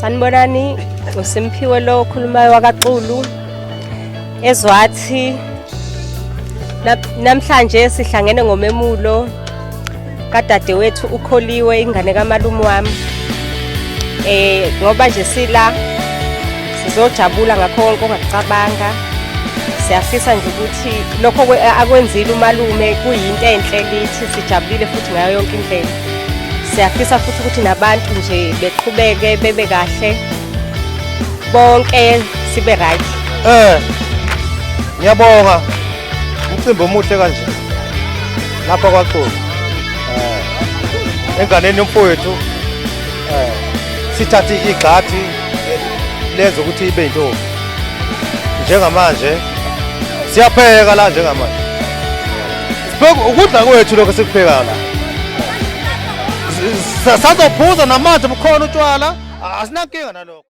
Sanibonani, uSimphiwe lo okhulumayo wakaXulu. Ezwathi namhlanje sihlangene ngomemulo kadadewethu uKholiwe ingane kamalume wami. Ngoba nje sila sizojabula ngakho konke ongakucabanga. Siyafisa nje ukuthi lokho akwenzile umalume kuyinto enhle kithi, sijabulile futhi ngayo yonke indlela. Siyafisa futhi ukuthi nabantu nje beqhubeke bebe kahle bonke sibe right. Ngiyabonga umcimbi omuhle kanje lapha kwaXulu. Enganeni yomfowethu sithathe igxathi lenze ukuthi ibe intombi. Njengamanje siyapheka la njengamanje. Sipheka ukudla kwethu lokho sikupheka la. Sazophuza namanzi bukhona utshwala, asinankinga nalokho.